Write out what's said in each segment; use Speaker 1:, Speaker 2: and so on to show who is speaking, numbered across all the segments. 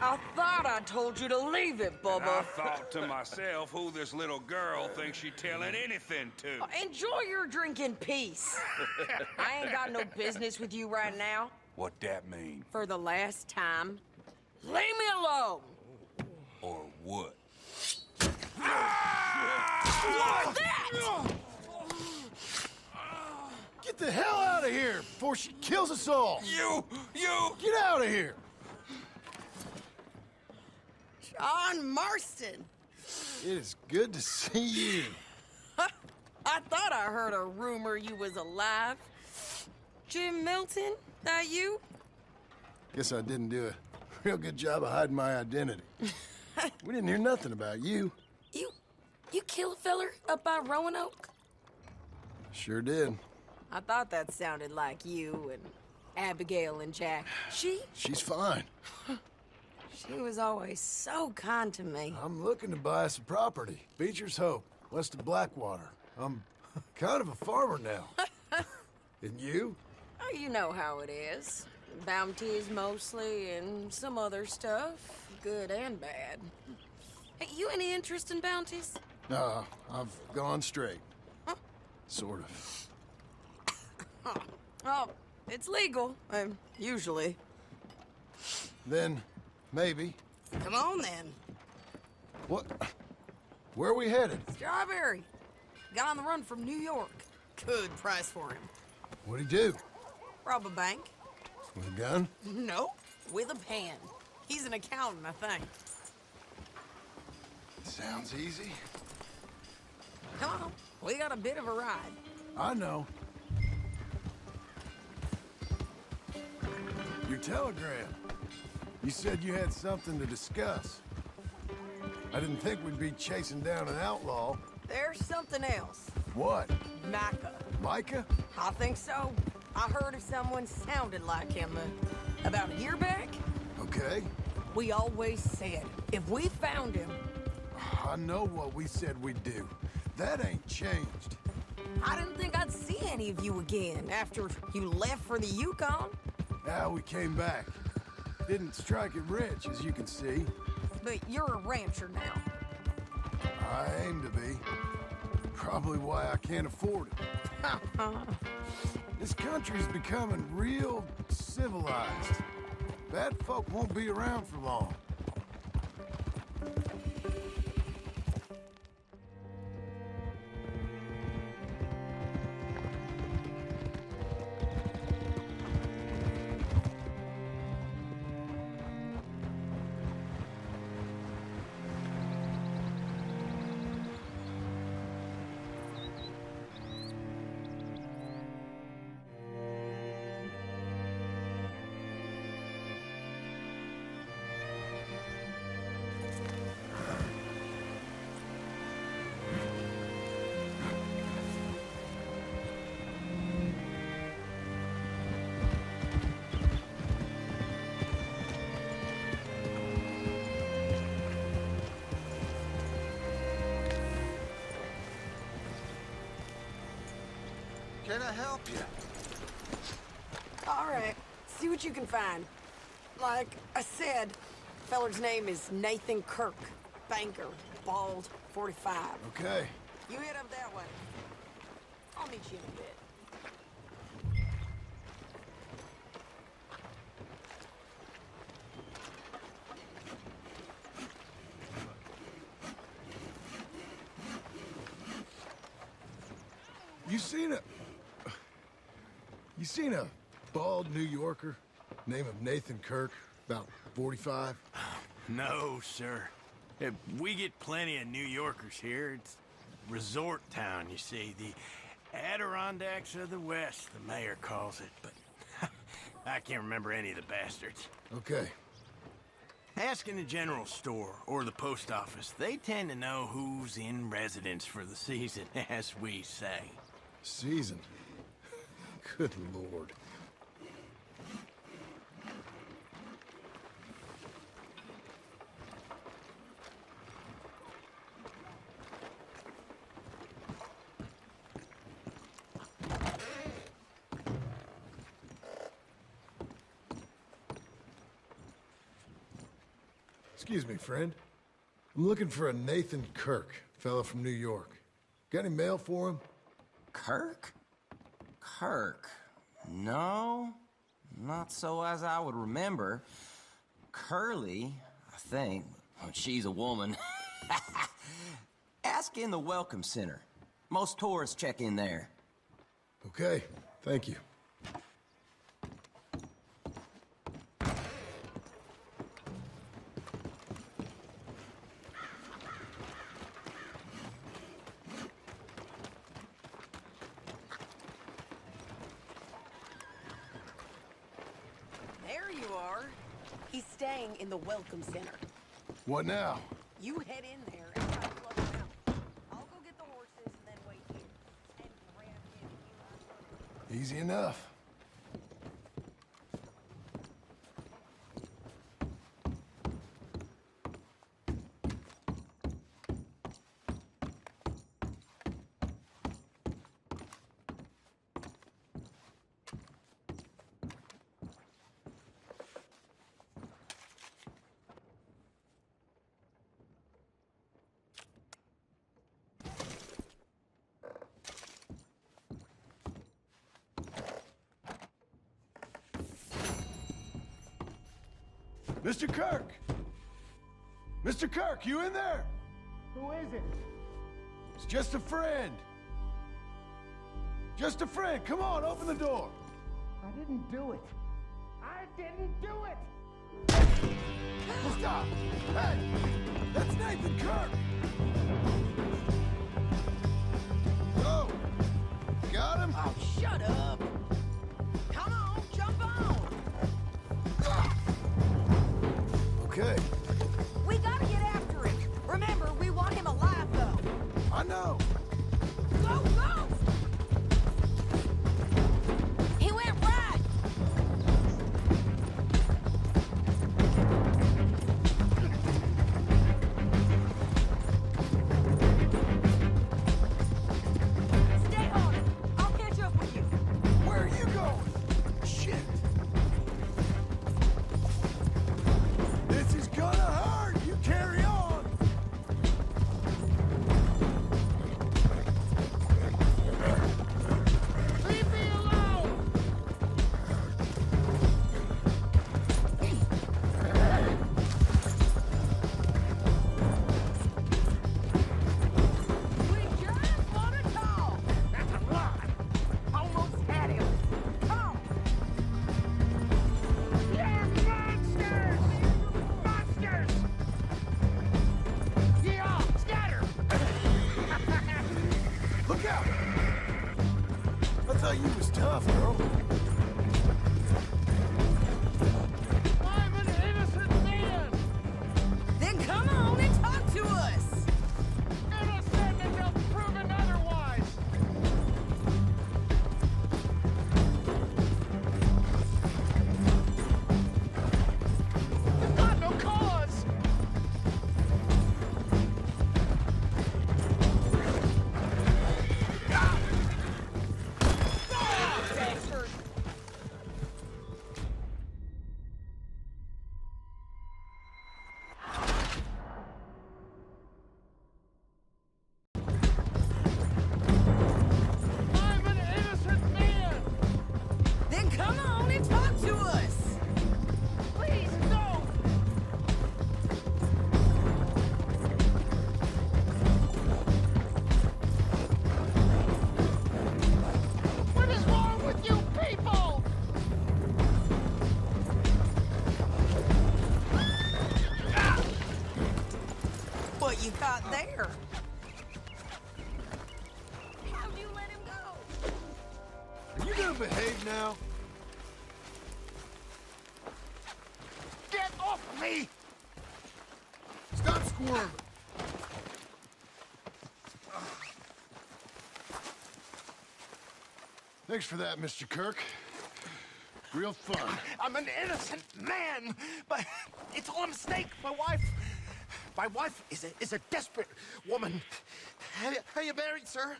Speaker 1: I thought I told you to leave it,
Speaker 2: And
Speaker 1: Bubba.
Speaker 2: I thought to myself who this little girl thinks she telling anything to.
Speaker 1: Enjoy your drink in peace. I ain't got no business with you right now.
Speaker 2: What that mean?
Speaker 1: For the last time, leave me alone.
Speaker 2: Or what?
Speaker 1: What's that?
Speaker 3: Get the hell out of here before she kills us all!
Speaker 2: You!
Speaker 3: Get out of here!
Speaker 1: John Marston.
Speaker 3: It is good to see you.
Speaker 1: I thought I heard a rumor you was alive. Jim Milton, that you?
Speaker 3: Guess I didn't do a real good job of hiding my identity. We didn't hear nothing about you.
Speaker 1: You kill a feller up by Roanoke?
Speaker 3: Sure did.
Speaker 1: I thought that sounded like you and Abigail and Jack.
Speaker 3: She's fine.
Speaker 1: She was always so kind to me.
Speaker 3: I'm looking to buy some property. Beecher's Hope, west of Blackwater. I'm kind of a farmer now. And you?
Speaker 1: Oh, you know how it is. Bounties mostly, and some other stuff, good and bad. Hey, you any interest in bounties?
Speaker 3: No, I've gone straight.
Speaker 1: Huh?
Speaker 3: Sort of.
Speaker 1: Oh, it's legal, usually.
Speaker 3: Then, maybe.
Speaker 1: Come on, then.
Speaker 3: What? Where are we headed?
Speaker 1: Strawberry. Got on the run from New York. Good price for him.
Speaker 3: What'd he do?
Speaker 1: Rob a bank?
Speaker 3: With a gun?
Speaker 1: No, with a pen. He's an accountant, I think.
Speaker 3: Sounds easy.
Speaker 1: Come on, we got a bit of a ride.
Speaker 3: I know. Your telegram. You said you had something to discuss. I didn't think we'd be chasing down an outlaw.
Speaker 1: There's something else.
Speaker 3: What?
Speaker 1: Micah.
Speaker 3: Micah?
Speaker 1: I think so. I heard of someone sounded like him about a year back.
Speaker 3: Okay.
Speaker 1: We always said, if we found him...
Speaker 3: I know what we said we'd do. That ain't changed.
Speaker 1: I didn't think I'd see any of you again after you left for the Yukon.
Speaker 3: Now we came back. Didn't strike it rich, as you can see.
Speaker 1: But you're a rancher now.
Speaker 3: I aim to be. Probably why I can't afford it. This country's becoming real civilized. Bad folk won't be around for long.
Speaker 4: Can I help you?
Speaker 1: All right, see what you can find. Like I said, feller's name is Nathan Kirk. Banker, bald, 45.
Speaker 3: Okay.
Speaker 1: You head up that way. I'll meet you in a bit.
Speaker 3: You seen a bald New Yorker, name of Nathan Kirk, about 45?
Speaker 5: No, sir. We get plenty of New Yorkers here. It's resort town, you see. The Adirondacks of the West, the mayor calls it, but I can't remember any of the bastards.
Speaker 3: Okay.
Speaker 5: Ask in the general store or the post office. They tend to know who's in residence for the season, as we say.
Speaker 3: Season? Good Lord. Excuse me, friend. I'm looking for a Nathan Kirk, fella from New York. Got any mail for him?
Speaker 6: Kirk? Kirk? No, not so as I would remember. Curly, I think. Well, she's a woman. Ask in the Welcome Center. Most tourists check in there.
Speaker 3: Okay, thank you.
Speaker 1: There you are. He's staying in the Welcome Center.
Speaker 3: What now?
Speaker 1: You head in there and try to plug him out. I'll go get the horses and then wait here. And grab him.
Speaker 3: Easy enough. Mr. Kirk! Mr. Kirk, you in there?
Speaker 7: Who is it?
Speaker 3: It's just a friend. Just a friend. Come on, open the door.
Speaker 7: I didn't do it. I didn't do it!
Speaker 3: Stop! Hey! That's Nathan Kirk! Oh! Got him?
Speaker 1: Oh, shut up! Come on, jump on!
Speaker 3: Okay.
Speaker 1: We gotta get after him. Remember, we want him alive, though.
Speaker 3: I know.
Speaker 1: Go, go! He went right! Stay on it. I'll catch up with you.
Speaker 3: Where are you going? Shit. This is gonna hurt. You carry on.
Speaker 7: Leave me alone!
Speaker 1: We just want to talk.
Speaker 7: That's a lie!
Speaker 1: Almost had him. Come.
Speaker 7: You're monsters! Monsters! Yeah, scatter!
Speaker 3: Look out! I thought you was tough, girl.
Speaker 7: I'm an innocent man!
Speaker 1: Then come on and talk to us.
Speaker 7: Innocent until proven otherwise! You've got no cause!
Speaker 1: Bastard.
Speaker 7: I'm an innocent man!
Speaker 1: Then come on and talk to us.
Speaker 7: Please, no! What is wrong with you people?
Speaker 1: What you got there? How'd you let him go?
Speaker 3: Are you gonna behave now?
Speaker 7: Get off me!
Speaker 3: Stop squirming. Thanks for that, Mr. Kirk. Real fun.
Speaker 7: I'm an innocent man, but it's all a mistake. My wife is a desperate woman. Are you married, sir?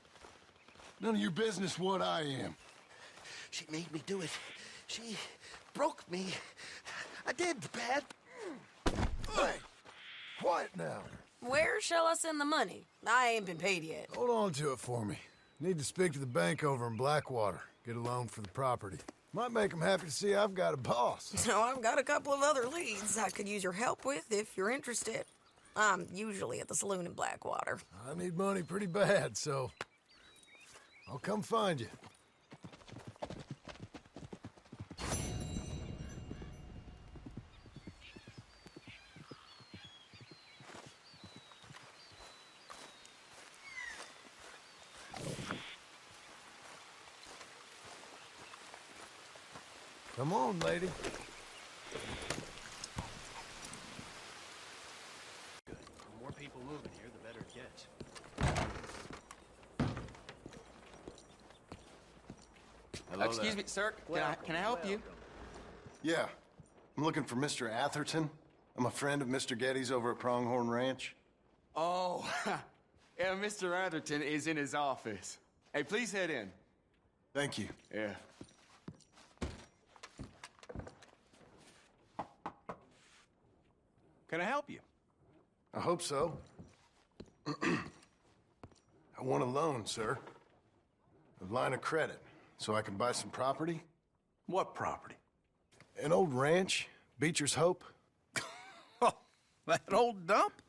Speaker 3: None of your business what I am.
Speaker 7: She made me do it. She broke me. I did, Pat.
Speaker 3: Hey, Quiet now.
Speaker 1: Where shall I send the money? I ain't been paid yet.
Speaker 3: Hold on to it for me. Need to speak to the bank over in Blackwater. Get a loan for the property. Might make them happy to see I've got a boss.
Speaker 1: So I've got a couple of other leads I could use your help with if you're interested. I'm usually at the saloon in Blackwater.
Speaker 3: I need money pretty bad, so I'll come find you. Come on, lady.
Speaker 5: The more people moving here, the better it gets. Hello
Speaker 8: Excuse me, sir. Can I help you?
Speaker 3: Yeah. I'm looking for Mr. Atherton. I'm a friend of Mr. Getty's over at Pronghorn Ranch.
Speaker 8: Oh, yeah, Mr. Atherton is in his office. Hey, please head in.
Speaker 3: Thank you.
Speaker 8: Yeah.
Speaker 5: Can I help you?
Speaker 3: I hope so. I want a loan, sir. A line of credit, so I can buy some property.
Speaker 5: What property?
Speaker 3: An old ranch, Beecher's Hope.
Speaker 5: Oh, that old dump?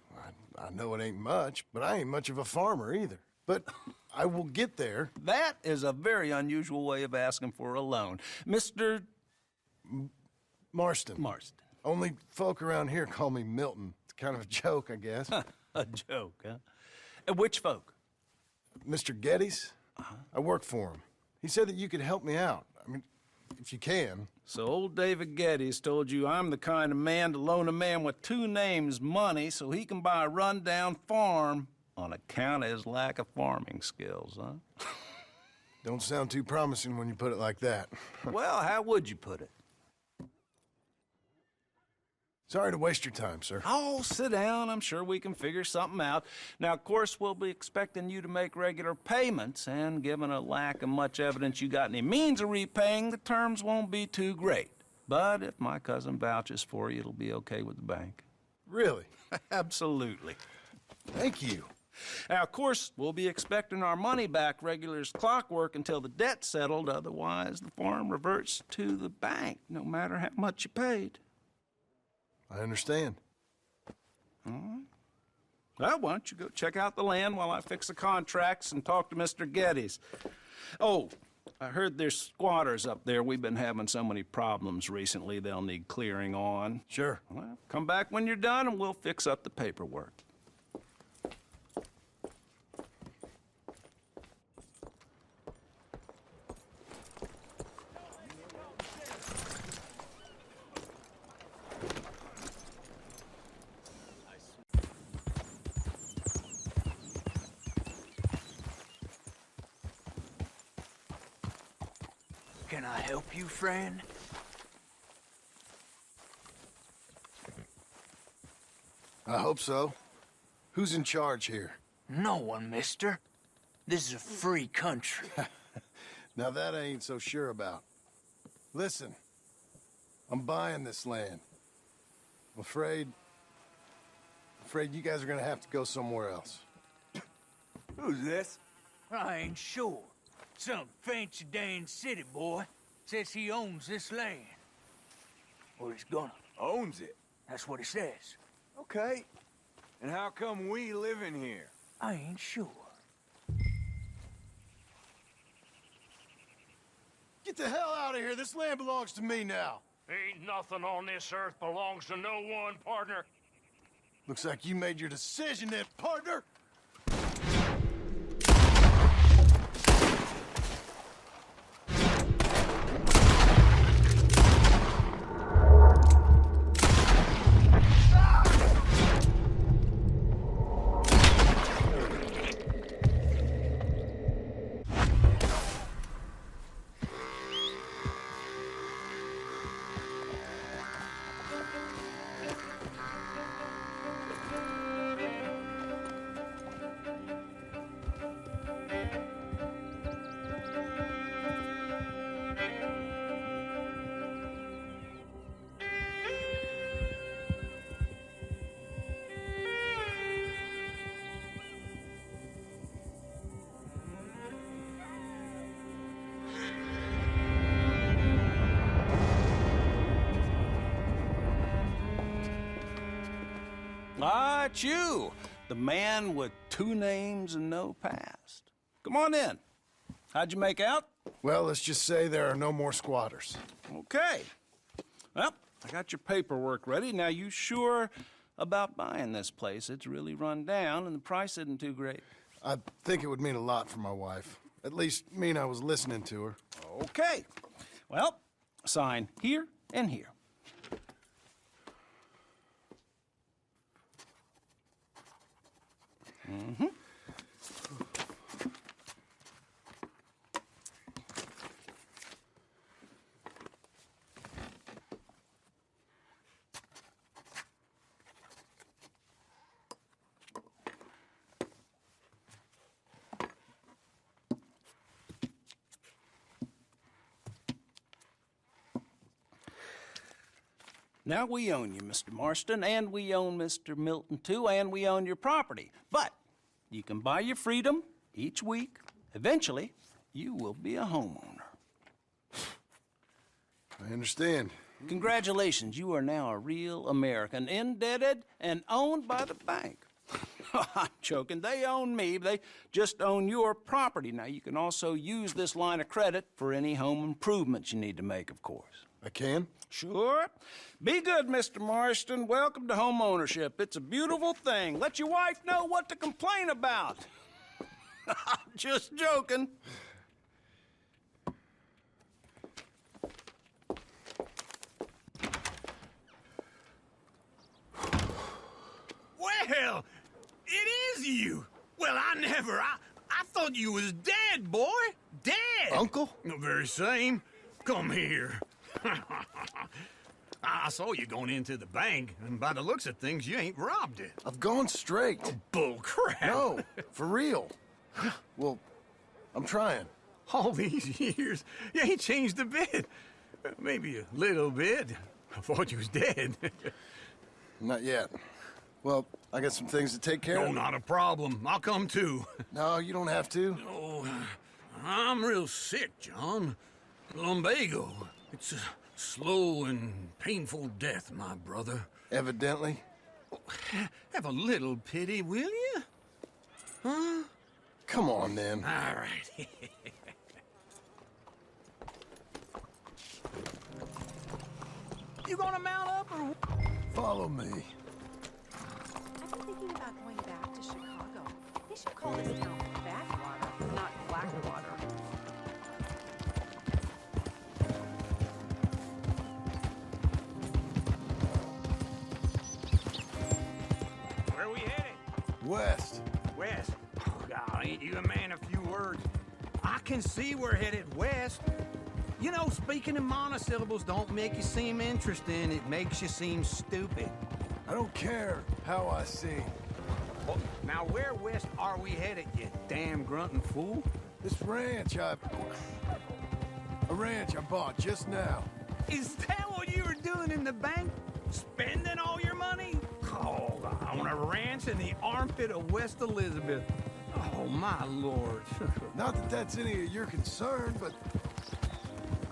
Speaker 3: I know it ain't much, but I ain't much of a farmer either. But I will get there.
Speaker 9: That is a very unusual way of asking for a loan. Mr.
Speaker 3: Marston.
Speaker 9: Marston.
Speaker 3: Only folk around here call me Milton. It's kind of a joke, I guess.
Speaker 9: A joke, huh? And which folk?
Speaker 3: Mr. Getty's? I work for him. He said that you could help me out. I mean, if you can.
Speaker 9: So old David Geddes told you I'm the kind of man to loan a man with two names money so he can buy a rundown farm on account of his lack of farming skills, huh?
Speaker 3: Don't sound too promising when you put it like that.
Speaker 9: Well, how would you put it?
Speaker 3: Sorry to waste your time, sir.
Speaker 9: Oh, sit down. I'm sure we can figure something out. Now, of course, we'll be expecting you to make regular payments, and given a lack of much evidence you got any means of repaying, the terms won't be too great. But if my cousin vouches for you, it'll be okay with the bank.
Speaker 3: Really?
Speaker 9: Absolutely.
Speaker 3: Thank you.
Speaker 9: Now, of course, we'll be expecting our money back regular as clockwork until the debt's settled. Otherwise, the farm reverts to the bank, no matter how much you paid.
Speaker 3: I understand.
Speaker 9: Well, why don't you go check out the land while I fix the contracts and talk to Mr. Geddes. Oh, I heard there's squatters up there. We've been having so many problems recently, they'll need clearing on.
Speaker 3: Sure.
Speaker 9: Well, come back when you're done and we'll fix up the paperwork.
Speaker 7: Can I help you, friend?
Speaker 3: I hope so. Who's in charge here?
Speaker 7: No one, mister. This is a free country.
Speaker 3: Now that I ain't so sure about. Listen, I'm buying this land. I'm afraid you guys are gonna have to go somewhere else.
Speaker 8: Who's this?
Speaker 10: I ain't sure. Some fancy Dan city boy says he owns this land. Or he's gonna.
Speaker 8: Owns it.
Speaker 10: That's what he says.
Speaker 8: Okay. And how come we live in here?
Speaker 10: I ain't sure.
Speaker 3: Get the hell out of here. This land belongs to me now.
Speaker 10: Ain't nothing on this earth belongs to no one, partner.
Speaker 3: Looks like you made your decision then, partner.
Speaker 9: got you, the man with 2 names and no past. Come on in. How'd you make out?
Speaker 3: Well, let's just say there are no more squatters.
Speaker 9: Okay. Well, I got your paperwork ready. Now, you sure about buying this place? It's really run down, and the price isn't too great.
Speaker 3: I think it would mean a lot for my wife. At least mean I was listening to her.
Speaker 9: Okay. Well, sign here and here. Mm-hmm. Now, we own you, Mr. Marston, and we own Mr. Milton, too, and we own your property. But you can buy your freedom each week. Eventually, you will be a homeowner.
Speaker 3: I understand.
Speaker 9: Congratulations, you are now a real American, indebted and owned by the bank. I'm joking. They own me. They just own your property. Now, you can also use this line of credit for any home improvements you need to make, of course.
Speaker 3: I can?
Speaker 9: Sure. Be good, Mr. Marston. Welcome to home ownership. It's a beautiful thing. Let your wife know what to complain about. Just joking.
Speaker 5: Well, it is you. Well, I thought you was dead, boy. Dead.
Speaker 3: Uncle?
Speaker 5: The very same. Come here. I saw you going into the bank, and by the looks of things, you ain't robbed it.
Speaker 3: I've gone straight.
Speaker 5: Bull crap.
Speaker 3: No, for real. Well, I'm trying.
Speaker 5: All these years, you ain't changed a bit. Maybe a little bit. I thought you was dead.
Speaker 3: Not yet. Well, I got some things to take care
Speaker 5: No,
Speaker 3: of.
Speaker 5: not a problem. I'll come too.
Speaker 3: No, you don't have to.
Speaker 5: Oh, I'm real sick, John. Lumbago. It's a slow and painful death, my brother.
Speaker 3: Evidently.
Speaker 5: Have a little pity, will you? Huh?
Speaker 3: Come on, then.
Speaker 5: All right. You gonna mount up or...
Speaker 3: Follow me.
Speaker 11: I've been thinking about going back to Chicago. They should call this town Backwater, not Blackwater.
Speaker 5: Where are we headed?
Speaker 3: West.
Speaker 5: West. Oh, God, ain't you a man of few words? I can see we're headed west. You know, speaking in monosyllables don't make you seem interesting. It makes you seem stupid.
Speaker 3: I don't care how I sing.
Speaker 5: Oh, now, where west are we headed, you damn grunting fool?
Speaker 3: This ranch A ranch I bought just now.
Speaker 5: Is that what you were doing in the bank? Spending all your money? Oh, on a ranch in the armpit of West Elizabeth. Oh, my lord.
Speaker 3: Not that that's any of your concern, but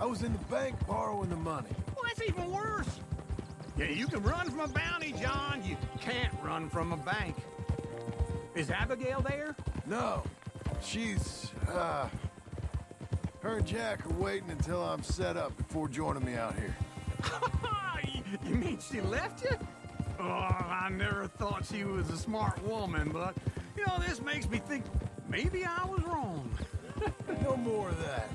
Speaker 3: I was in the bank borrowing the money.
Speaker 5: Well, that's even worse. Yeah, you can run from a bounty, John. You can't run from a bank. Is Abigail there?
Speaker 3: No, she's, her and Jack are waiting until I'm set up before joining me out here.
Speaker 5: You mean she left you? Oh, I never thought she was a smart woman, but, you know, this makes me think maybe I was wrong.
Speaker 3: No more of that.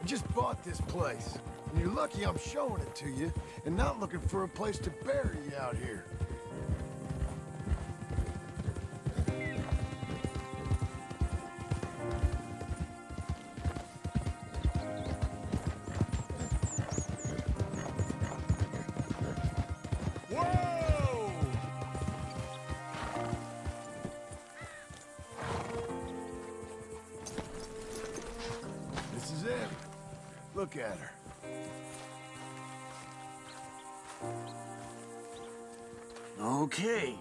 Speaker 3: I just bought this place, and you're lucky I'm showing it to you and not looking for a place to bury you out here.
Speaker 5: Whoa!
Speaker 3: This is it. Look at her.
Speaker 5: Okay.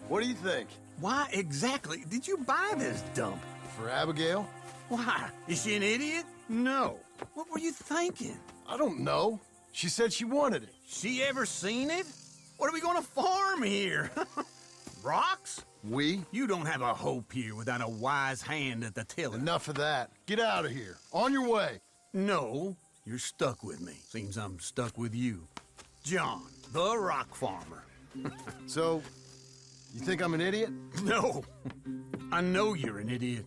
Speaker 3: What do you think?
Speaker 5: Why exactly did you buy this dump?
Speaker 3: For Abigail?
Speaker 5: Why? Is she an idiot? No. What were you thinking?
Speaker 3: I don't know. She said she wanted it.
Speaker 5: She ever seen it? What are we gonna farm here? Rocks?
Speaker 3: We?
Speaker 5: You don't have a hope here without a wise hand at the tiller.
Speaker 3: Enough of that. Get out of here. On your way.
Speaker 5: No, you're stuck with me. Seems I'm stuck with you. John, the rock farmer.
Speaker 3: So, you think I'm an idiot?
Speaker 5: No, I know you're an idiot.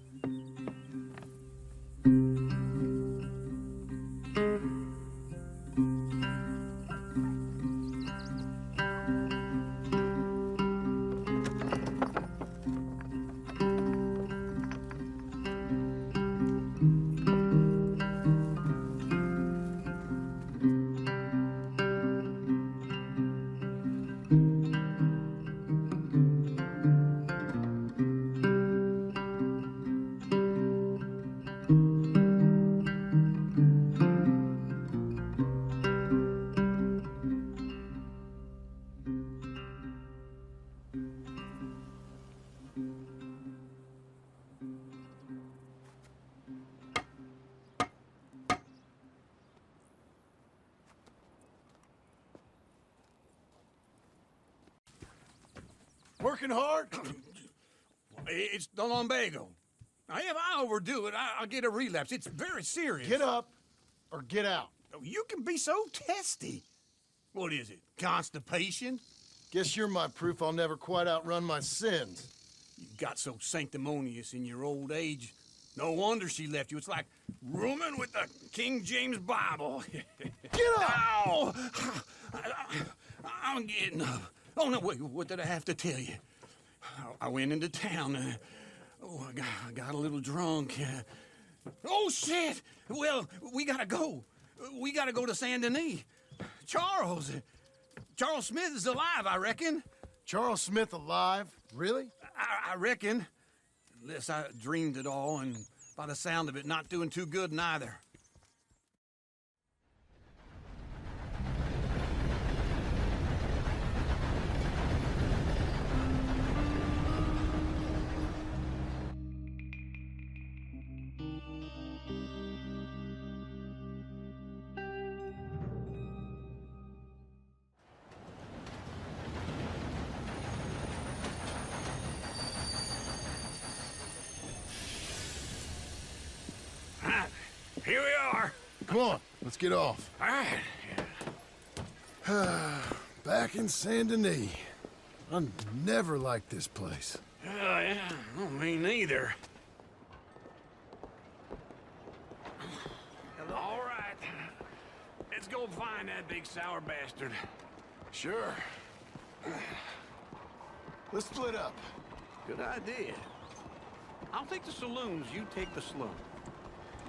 Speaker 3: Working hard?
Speaker 5: It's the lumbago. Now, if I overdo it, I'll get a relapse. It's very serious.
Speaker 3: Get up or get out.
Speaker 5: You can be so testy. What is it, constipation?
Speaker 3: Guess you're my proof I'll never quite outrun my sins.
Speaker 5: You got so sanctimonious in your old age. No wonder she left you. It's like rooming with the King James Bible.
Speaker 3: Get up!
Speaker 5: Ow! I'm getting up. Oh, no, wait, what did I have to tell you? I went into town. I got a little drunk. Oh, shit! Well, we gotta go. We gotta go to Saint Denis. Charles Smith is alive, I reckon.
Speaker 3: Charles Smith alive? Really?
Speaker 5: I reckon. Unless I dreamed it all, and by the sound of it, not doing too good neither. Here we are.
Speaker 3: Come on, let's get off.
Speaker 5: All right.
Speaker 3: Back in Saint Denis. I never liked this place.
Speaker 5: Yeah, well, me neither. All right. Let's go find that big sour bastard.
Speaker 3: Sure. Let's split up.
Speaker 5: Good idea. I'll take the saloons, you take the slum.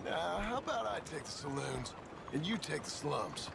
Speaker 3: Now, how about I take the saloons, and you take the slums?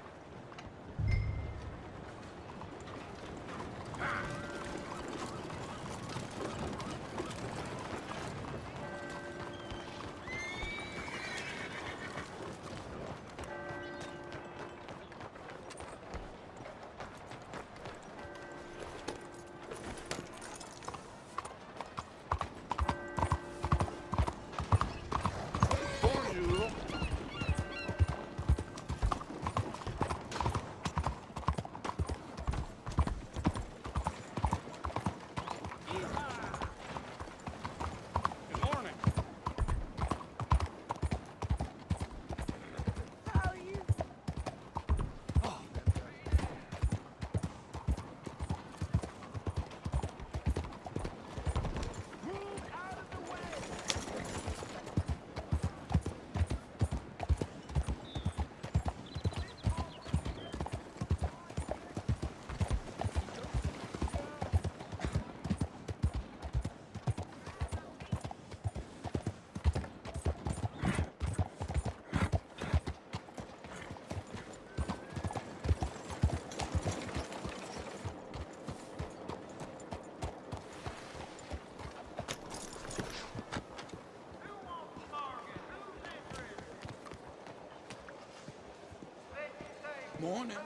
Speaker 5: Morning.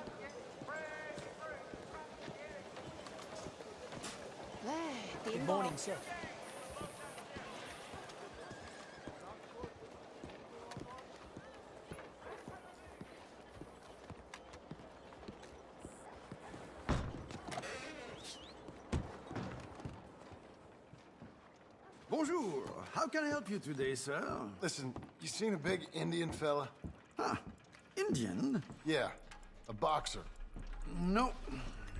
Speaker 11: Good morning, sir.
Speaker 12: Bonjour. How can I help you today, sir?
Speaker 3: Listen, you seen a big Indian fella?
Speaker 12: Ah, Indian?
Speaker 3: Yeah, a boxer.
Speaker 12: No.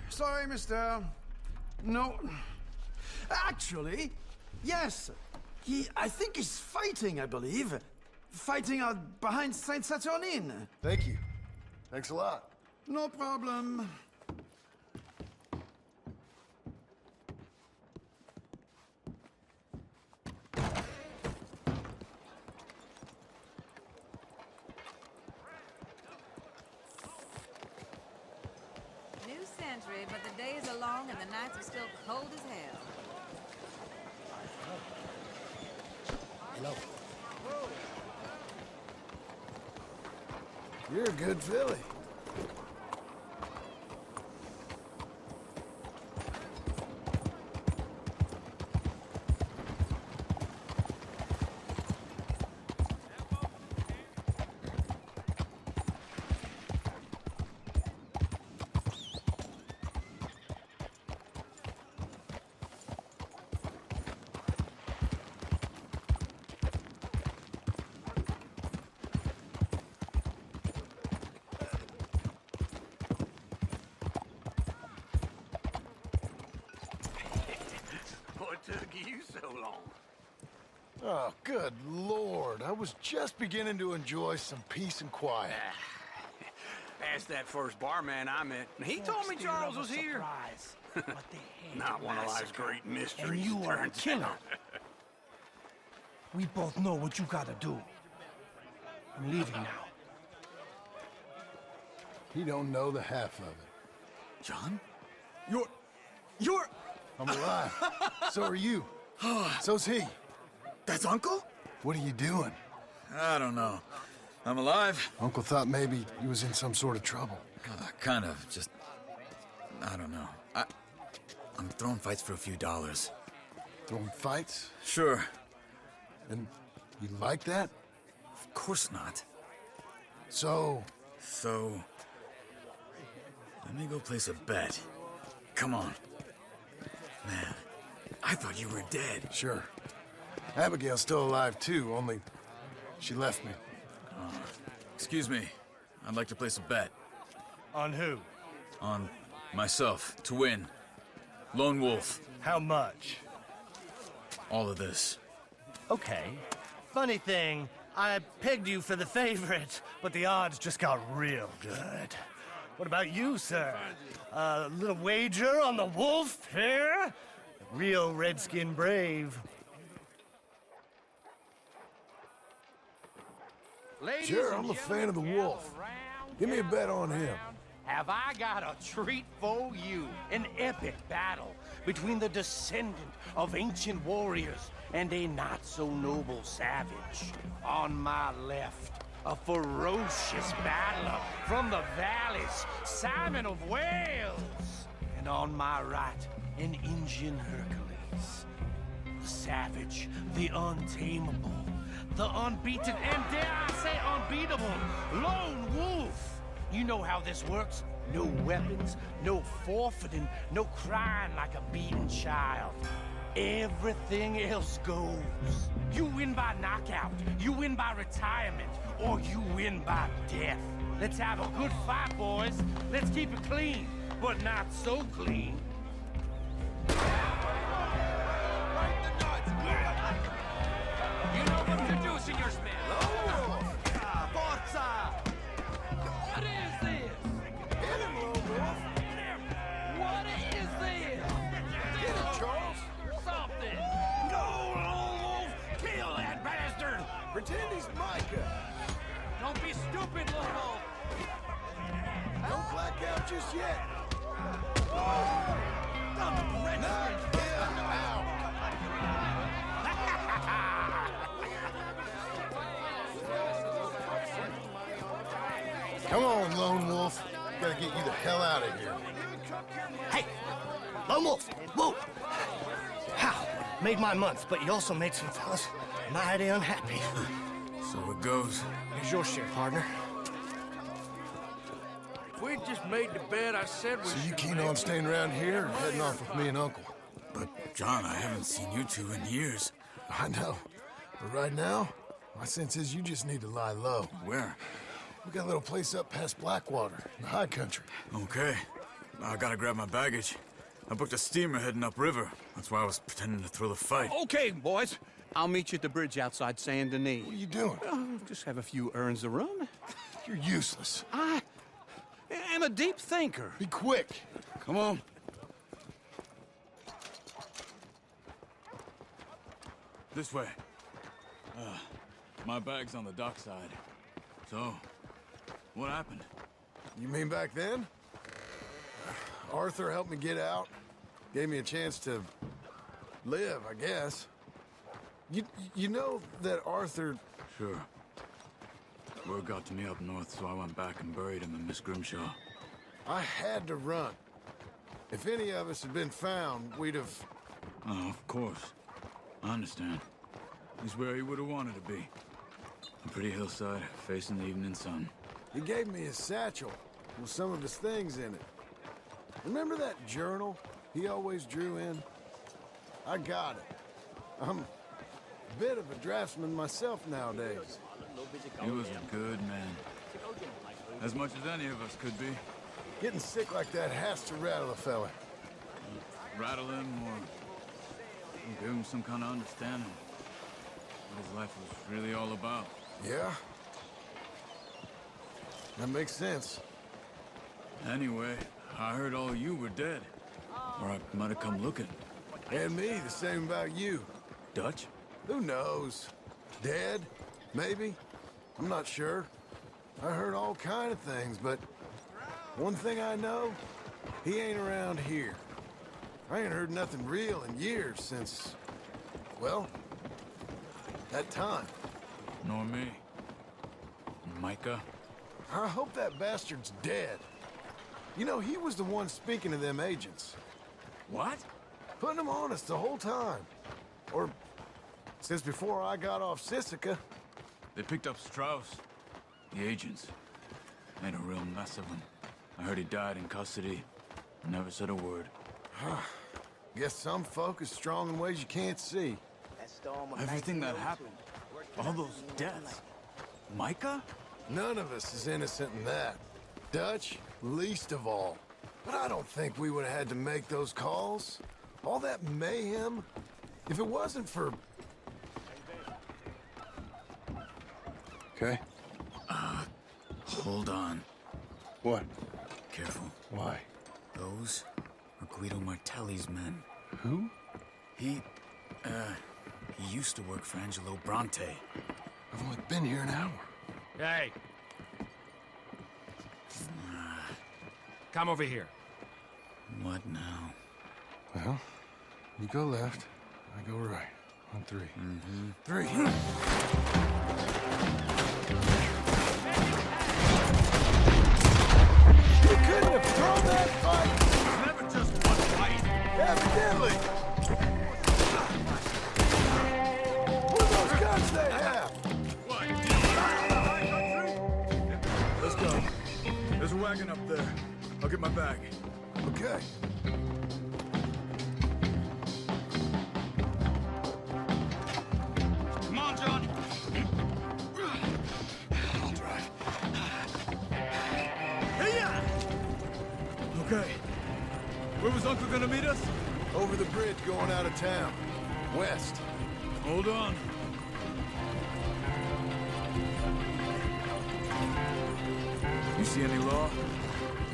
Speaker 12: Sorry, mister. No. Actually, yes. I think he's fighting, I believe. Fighting out behind Saint Saturnin.
Speaker 3: Thank you. Thanks a lot.
Speaker 12: No problem.
Speaker 13: New century, but the days are long and the nights are still cold as hell.
Speaker 3: Hello. You're a good filly.
Speaker 5: What took you so long?
Speaker 3: Oh, good Lord. I was just beginning to enjoy some peace and quiet.
Speaker 8: Asked that first barman I met. He told me Charles was here. Not one of life's great mysteries.
Speaker 14: And you are a
Speaker 8: turns
Speaker 14: killer.
Speaker 8: out.
Speaker 14: We both know what you gotta do. I'm leaving now.
Speaker 3: He don't know the half of it.
Speaker 12: John?
Speaker 3: You're... I'm alive. So are you. So's he.
Speaker 12: That's Uncle?
Speaker 3: What are you doing?
Speaker 12: I don't know. I'm alive.
Speaker 3: Uncle thought maybe you was in some sort of trouble.
Speaker 12: Kind of. Just... I don't know. I'm throwing fights for a few dollars.
Speaker 3: Throwing fights?
Speaker 12: Sure.
Speaker 3: And you like that?
Speaker 12: Of course not.
Speaker 3: So...
Speaker 12: Let me go place a bet. Come on. Man, I thought you were dead.
Speaker 3: Sure. Abigail's still alive, too, only she left me.
Speaker 12: Excuse me. I'd like to place a bet.
Speaker 14: On who?
Speaker 12: On myself, to win. Lone Wolf.
Speaker 14: How much?
Speaker 12: All of this.
Speaker 14: Okay. Funny thing, I pegged you for the favorite, but the odds just got real good. What about you, sir? A little wager on the wolf here? Real redskin brave.
Speaker 3: Sure, I'm a fan of the wolf. Give me a bet on him.
Speaker 14: Have I got a treat for you? An epic battle between the descendant of ancient warriors and a not-so-noble savage. On my left, a ferocious battler from the valleys, Simon of Wales. And on my right, an Indian Hercules. The savage, the untamable, the unbeaten, and dare I say unbeatable, Lone Wolf. You know how this works. No weapons, no forfeiting, no crying like a beaten child. Everything else goes. You win by knockout, you win by retirement, or you win by death. Let's have a good fight, boys. Let's keep it clean, but not so clean.
Speaker 10: You know what to do, Senor Smith.
Speaker 7: Forza!
Speaker 10: What is this?
Speaker 7: Hit him, Lone Wolf!
Speaker 10: What is this?
Speaker 7: Get it, Charles!
Speaker 10: Something.
Speaker 7: Go, Lone Wolf! Kill that bastard! Pretend he's Micah!
Speaker 10: Don't be stupid, Lone Wolf.
Speaker 3: Don't black out just yet.
Speaker 7: Knock him out!
Speaker 3: Come on, Lone Wolf. Gotta get you the hell out of here.
Speaker 14: Hey, Lone Wolf, whoa! How? Made my month, but you also made some fellas mighty unhappy.
Speaker 12: So it goes.
Speaker 14: Here's your share, partner.
Speaker 10: If we just made the bet I said we
Speaker 3: So you
Speaker 10: should
Speaker 3: keen
Speaker 10: make,
Speaker 3: on staying around here or heading off with me and Uncle?
Speaker 12: But, John, I haven't seen you two in years.
Speaker 3: I know. But right now, my sense is you just need to lie low.
Speaker 12: Where?
Speaker 3: We got a little place up past Blackwater, in the high country.
Speaker 12: Okay. I gotta grab my baggage. I booked a steamer heading upriver. That's why I was pretending to throw the fight.
Speaker 8: Okay, boys. I'll meet you at the bridge outside Saint Denis.
Speaker 3: What are you doing?
Speaker 8: Just have a few errands to run.
Speaker 3: You're useless.
Speaker 8: I am a deep thinker.
Speaker 3: Be quick.
Speaker 12: Come on. This way. My bag's on the dockside. So, what happened?
Speaker 3: You mean back then? Arthur helped me get out. Gave me a chance to live, I guess. You know that Arthur...
Speaker 12: Sure. Word got to me up north, so I went back and buried him in Miss Grimshaw.
Speaker 3: I had to run. If any of us had been found, we'd have...
Speaker 12: Oh, of course. I understand. He's where he would have wanted to be. A pretty hillside, facing the evening sun.
Speaker 3: He gave me his satchel with some of his things in it. Remember that journal he always drew in? I got it. I'm a bit of a draftsman myself nowadays.
Speaker 12: He was a good man. As much as any of us could be.
Speaker 3: Getting sick like that has to rattle a fella.
Speaker 12: Rattle him or give him some kind of understanding. What his life was really all about.
Speaker 3: Yeah? That makes sense.
Speaker 12: Anyway, I heard all you were dead. Or I might have come looking.
Speaker 3: And me, the same about you.
Speaker 12: Dutch?
Speaker 3: Who knows? Dead? Maybe? I'm not sure. I heard all kind of things, but one thing I know, he ain't around here. I ain't heard nothing real in years since, well, that time.
Speaker 12: Nor me. Micah?
Speaker 3: I hope that bastard's dead. You know, he was the one speaking to them agents.
Speaker 12: What?
Speaker 3: Putting them on us the whole time. Or since before I got off Sisika.
Speaker 12: They picked up Strauss. The agents. Made a real mess of him. I heard he died in custody. Never said a word.
Speaker 3: Guess some folk is strong in ways you can't see.
Speaker 12: Everything that happened. All those deaths. Micah?
Speaker 3: None of us is innocent in that. Dutch, least of all. But I don't think we would have had to make those calls. All that mayhem. If it wasn't for...
Speaker 12: Okay. Hold on.
Speaker 3: What?
Speaker 12: Careful.
Speaker 3: Why?
Speaker 12: Those are Guido Martelli's men.
Speaker 3: Who?
Speaker 12: He used to work for Angelo Bronte.
Speaker 3: I've only been here an hour.
Speaker 14: Hey. Come over here.
Speaker 12: What now?
Speaker 3: Well, you go left, I go right. On three.
Speaker 12: Mm-hmm.
Speaker 3: 3. You couldn't have thrown that fight!
Speaker 12: It's never just one fight!
Speaker 3: Evidently! What are those guns they have?
Speaker 12: What? Let's go. There's a wagon up there. I'll get my bag.
Speaker 3: Okay.
Speaker 12: Come on, John. I'll drive. Hey-ya! Okay. Where was Uncle gonna meet us?
Speaker 3: Over the bridge going out of town. West.
Speaker 12: Hold on. You see any law?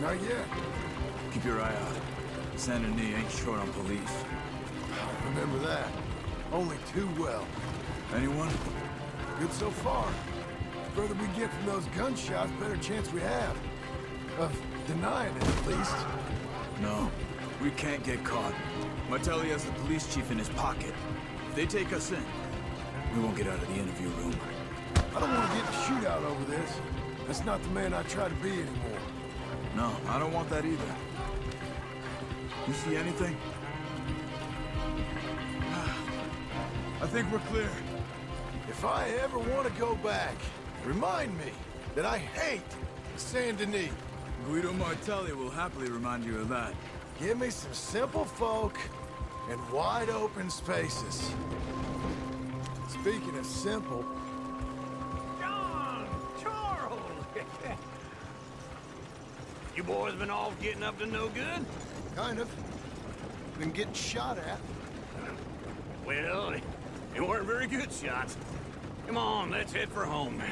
Speaker 3: Not yet.
Speaker 12: Keep your eye out. Saint Denis ain't short on police.
Speaker 3: I remember that. Only too well.
Speaker 12: Anyone?
Speaker 3: Good so far. The further we get from those gunshots, better chance we have. Of denying it, at least.
Speaker 12: No. We can't get caught. Martelli has the police chief in his pocket. If they take us in, we won't get out of the interview room.
Speaker 3: I don't want to get in a shootout over this. That's not the man I try to be anymore.
Speaker 12: No, I don't want that either. You see anything? I think we're clear.
Speaker 3: If I ever want to go back, remind me that I hate Saint Denis.
Speaker 12: Guido Martelli will happily remind you of that.
Speaker 3: Give me some simple folk and wide open spaces. Speaking of simple,
Speaker 8: John! Charles! You boys been off getting up to no good?
Speaker 3: kind of. Been getting shot at.
Speaker 8: Well, they weren't very good shots. Come on, let's head for home.